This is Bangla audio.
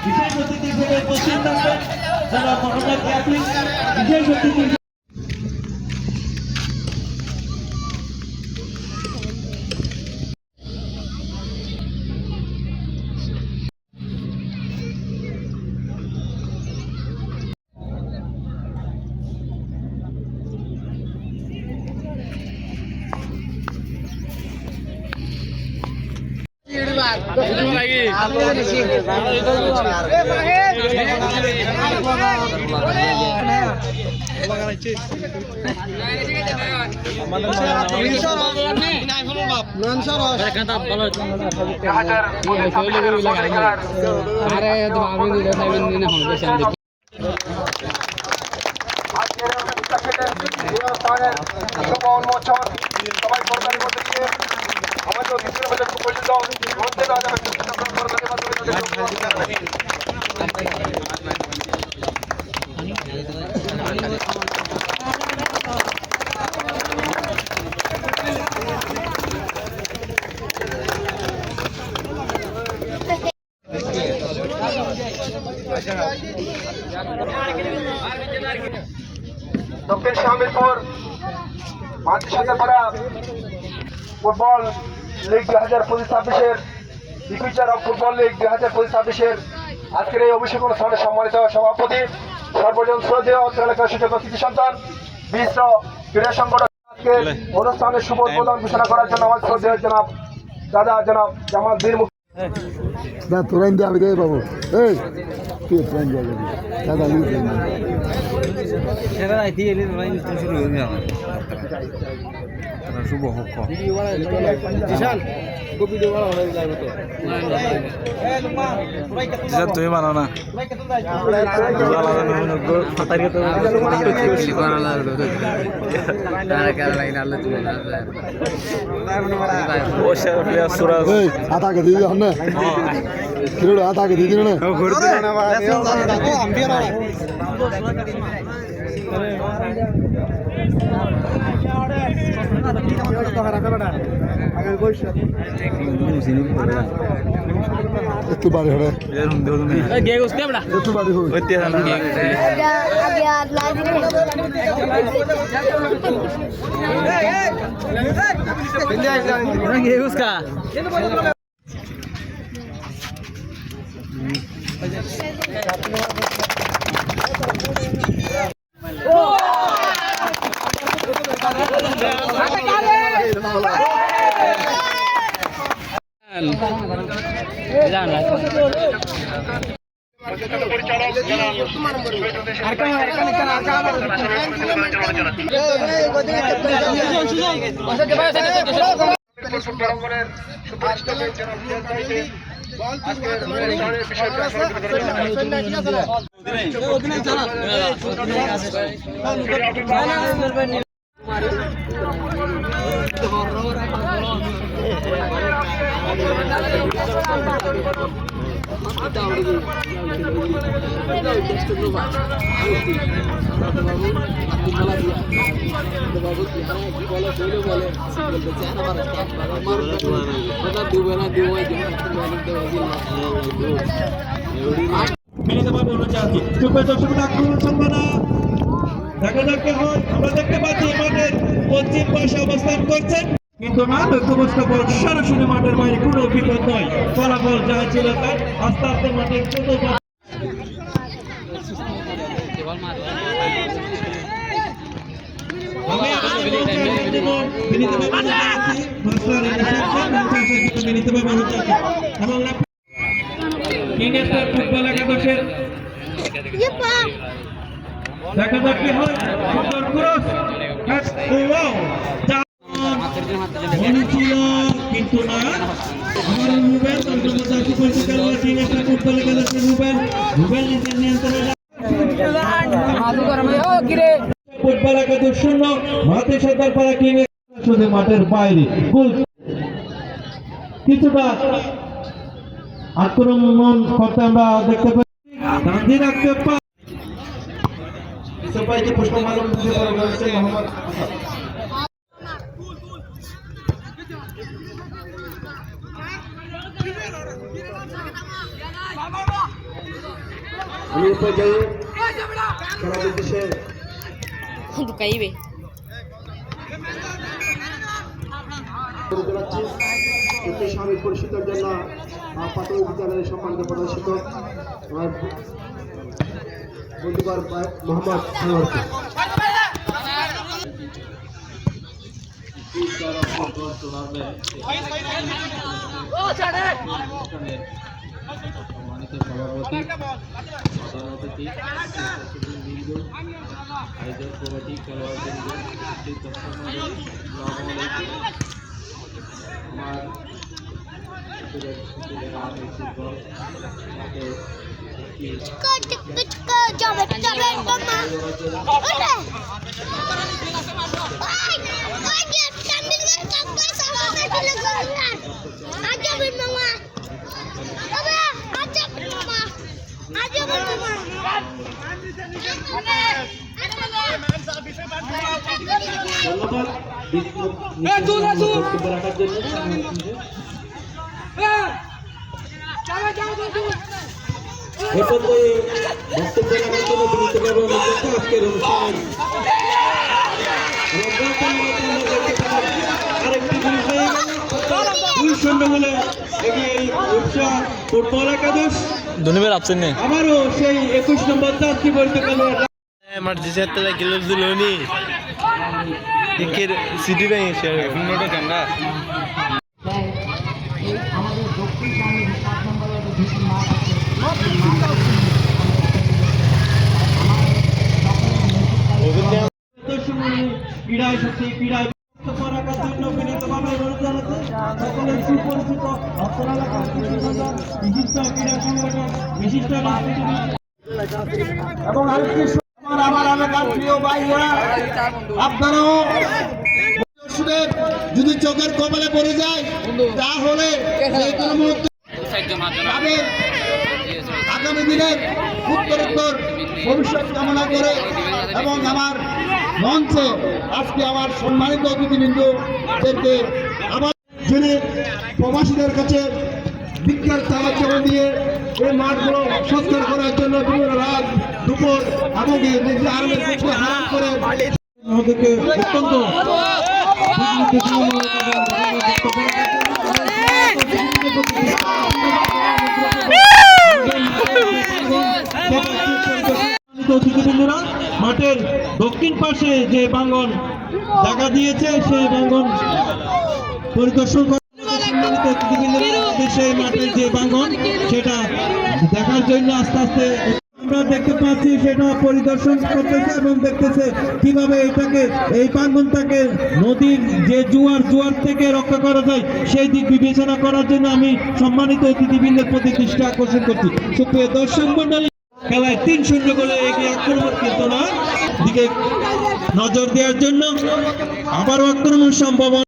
বিশেষ অতিথি হিসেবে উপস্থিত থাকবেন জনাব মোহাম্মদ ইয়াসিন। বিশেষ অতিথি দক্ষিণ Shahmirpur Matrisantanpara football league 2025-26 future of football league 2025-26 আজকের এই অভিষেক অনুষ্ঠানের সম্মানিত সভাপতি সর্বজন শ্রদ্ধেয় অত্র এলাকার সুযোগ্য কৃতি সন্তান বিশ্ব ক্রীড়া সংগঠন আজকে অনুষ্ঠানের শুভ উদ্বোধন ঘোষণা করার জন্য আমার শ্রদ্ধেয় জনাব জামাল বীর না তোরাই দিয়ে আমি বাবু এই কে ট্রেন যাবে দাদা শুভ হোক তুমি মানো না আতাকে দিয়ে হন না কিরোড় আতাকে দিয়ে দিন না একটু বাড়ি হবে একটু বাড়ি হবে আমরা দেখতে পাচ্ছি মাঠের পশ্চিম পাশে অবস্থান করছেন, কিন্তু না লক্ষ্যবস্থাপক সরাসরি মাঠের বাইরে কোনো বিপদ নয়। ফলাফল যা ছিল তাই আস্তে আস্তে মাঠে ফুটবল একাদশের দেখা যাক কি হয়। সুন্দর ক্রস কিন্তু না আমার রুবেল ফুটবল একাদশের রুবেল নিজের নিয়ন্ত্রণে ফুটবল একাদশ 0 মাঠে সর্দারপাড়া কিং শুধু মাঠের বাইরে গোল কিছুটা আক্রমণ করতে আমরা দেখতে পাই। গান্ধী রাখতে পারি সবাইকে পুষ্পমাল্য দিতে বলেছে মোহাম্মদ আমি পর্যায়ে খেলা উদ্দেশ্যে Bukaíbe. স্বামী পরিষদের জন্য প্রাথমিক বিদ্যালয়ের সম্মানিত প্রধান শিক্ষক আমার বন্ধুবার মোহাম্মদ সানোয়ারকে সম্মানিত সভাপতি প্রধান অতিথি বিন্দু আয়োজক কমিটি খেলোয়াড় বিন্দু আমার ধন্যবাদ বক্তব্য রাখার জন্য বক্তব্য রাখার জন্য গুরুত্বপূর্ণ আজকের অনুষ্ঠান আরেকটি জিনিস হয়ে গেল 2-0 বলে এগিয়ে উৎসাহ ফুটবল একাদশ ধন্যবাদ আপসেন নে আবারও সেই 21 নম্বর চারটি বলতে খেলোয়াড় মার্জিসের তলে কিলো দিলনি একের সিটি ব্যাংক শেয়ার নোটা জানা ক্রীড়ায় শক্তি ক্রীড়ায় রাখার জন্য বিনীতভাবে অনুরোধ জানাতে সকলের সুপরিচিত অত্র এলাকার বিশিষ্ট ক্রীড়া সংগঠন বিশিষ্ট এবং আরেকটি আমার এলাকার প্রিয় ভাইরা আপনারাও যদি চোখের কপালে পড়ে যায় তাহলে যে কোনো মুহূর্তে তাদের আগামী দিনের উত্তরোত্তর ভবিষ্যৎ কামনা করে এবং আমার মঞ্চে আজকে আমার সম্মানিত অতিথিবৃন্দদেরকে আবার যিনি প্রবাসীদের কাছে বিজ্ঞান সাহায্য দিয়ে এই মাঠগুলো সংস্কার করার জন্য বিভিন্ন রাত দুপুর আমাকে নিজে আরামের পক্ষে হারাম করে আমাদেরকে অত্যন্ত অতিথিবৃন্দরা মাঠের দক্ষিণ পাশে যে প্রাঙ্গণ জায়গা দিয়েছে সেই প্রাঙ্গণ পরিদর্শন সেই মাঠের যে প্রাঙ্গণ সেটা দেখার জন্য আস্তে আস্তে আমরা দেখতে পাচ্ছি সেটা পরিদর্শন করতেছে এবং দেখতেছে কিভাবে এটাকে এই প্রাঙ্গণটাকে নদীর যে জোয়ার থেকে রক্ষা করা যায় সেই দিক বিবেচনা করার জন্য আমি সম্মানিত অতিথিবৃন্দের প্রতি দৃষ্টি আকর্ষণ করছি সুপ্রিয় দর্শক মন্ডলী খেলায় 3-0 গোলে এগিয়ে আক্রমণ কিন্তু না দিকে নজর দেওয়ার জন্য আবারও আক্রমণ সম্ভাবনা